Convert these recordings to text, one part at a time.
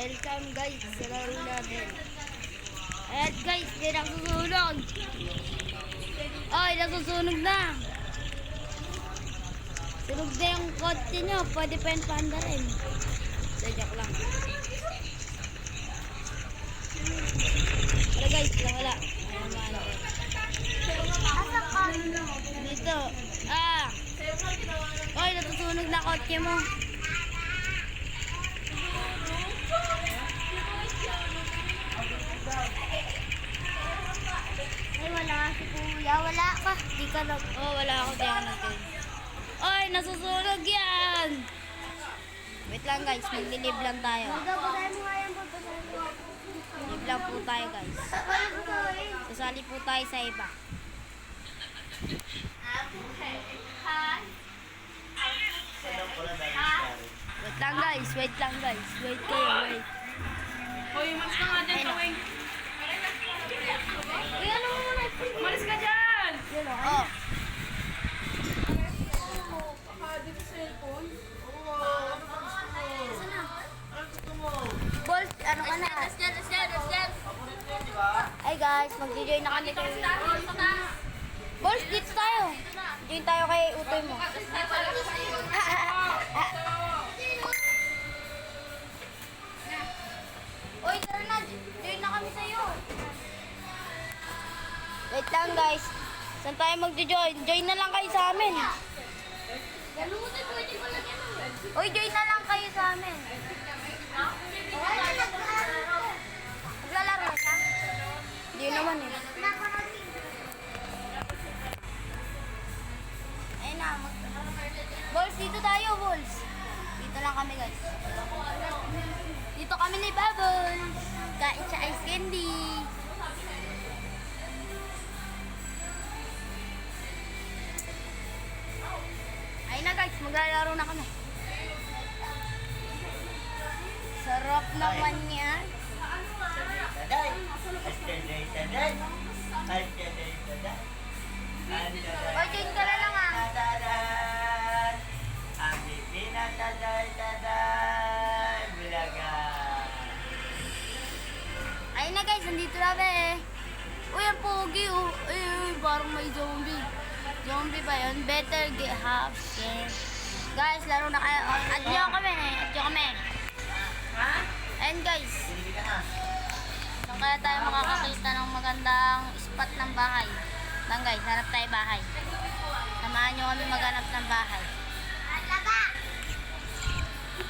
Welcome guys sa laro natin. Ayan guys, di nasusunog. Ay, nasusunog na. Sunog na yung kotse nyo. Pwede pa yung panda rin. Sadyak lang. Wala guys, wala. Ayan maano. Asan ka? Dito. Ah. Ay, nasusunog na kotse mo. Ay, wala si kuya. Wala ka. Di ka nag... Oh, wala ako. Di ako nag-game. Ay, nasusunog yan! Wait lang guys, mag-live lang tayo. Babasahin mo nga yan, babasahin mo. Live lang po tayo guys. Ay, babasahin. Sasali po tayo sa iba. Wait lang guys, wait lang guys. Wait kayo, wait. Hoy, umalis ka nga dyan, Ayun. Kawing. Uy, ano mo muna? Umalis ka dyan! Yun o. Oh. Dito sa cellphone? Saan na? Bolt, ano ka na? Let's get. Ay guys, mag-join na kami kayo. Bolt, dito tayo. Join tayo kay Utoy mo. Uy, tara na. Join na kami sa'yo. Wait lang guys. Saan tayo mag-join? Join na lang kayo sa amin. Galutin, pwede ko lang yan. Uy, join na lang kayo sa amin. Wala na. Maglalaro na siya? Hindi naman eh. Ayun na. Balls, dito tayo, Balls. Dito lang kami, guys. Dito kami ni Bubbles. Kain sa ice candy. Ayun na, guys. Maglalaro na kami. Sarap naman yan. Taday! Taday! Taday! Taday! Taday! Oy, join ka na lang ah. Taday! Ang bibina taday! Taday! Bulaga! Ayun na guys, nandito na ba eh. Uy, ang pogi oh. Uy, parang may zombie. Zombie ba yun? Better get half share. Guys, laro na kayo. Oh, adyo kami eh. Adyo kami. Ha? Ayun guys. Hindi ka na. Saan kaya tayo makakakita ng magandang spot ng bahay? Lang guys, hanap tayo bahay. Samahan nyo kami maghanap ng bahay.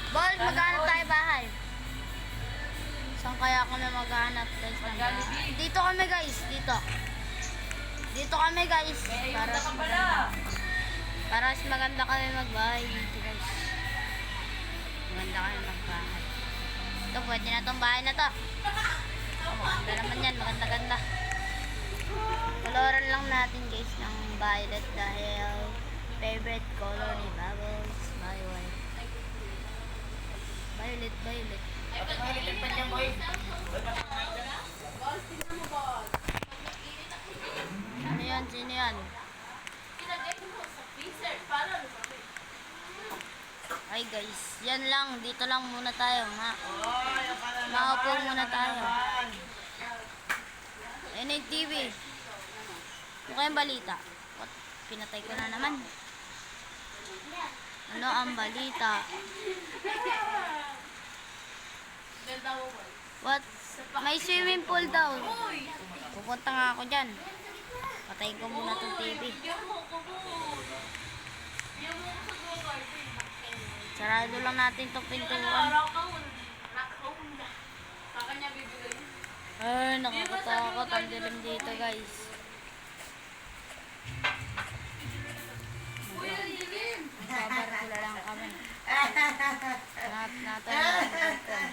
Bol, maghanap tayo bahay. Saan kaya kami maghanap guys ng bahay? Dito kami guys, dito. Dito kami guys. Para Ka pala. Para mas maganda kami magbahay dito guys. Maganda kami magbahay. Ito, pwede na tong bahay na to. Oh, maganda naman yan. Maganda-ganda. Coloran lang natin guys ng violet dahil favorite color ni Bubbles. Violet. Violet. Pagkakalitin pa niya, boy. Ano yan? Sino yan? Ay guys, yan lang. Dito lang muna tayo. Maupo muna tayo. Yan yung TV. Ano kayang balita? What? Pinatay ko na naman. Ano ang balita? What? May swimming pool daw. Pupunta nga ako dyan. Patayin ko muna itong TV. Sarado lang natin itong pintuan. Ay, nakakatakot. Ang dilim dito, guys. Babarkula lang kami. Natin ang pintuan.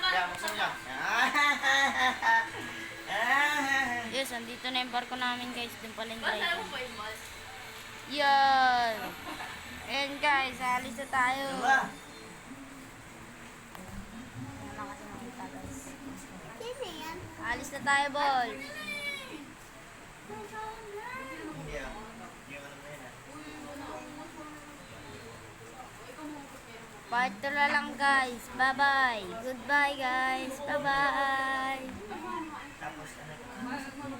Kaya, gusto niya. Yes, andito na yung barko namin, guys. Doon pala yung driver. Yan. Ayan, guys. Alis na tayo. Diba? Wala kasi nakita, guys. Sino yan? Alis na tayo, Bol. Yeah. Yung ano mo yun, ah. Part 2 na lang guys. Bye-bye. Goodbye guys. Bye-bye. Tapos ano?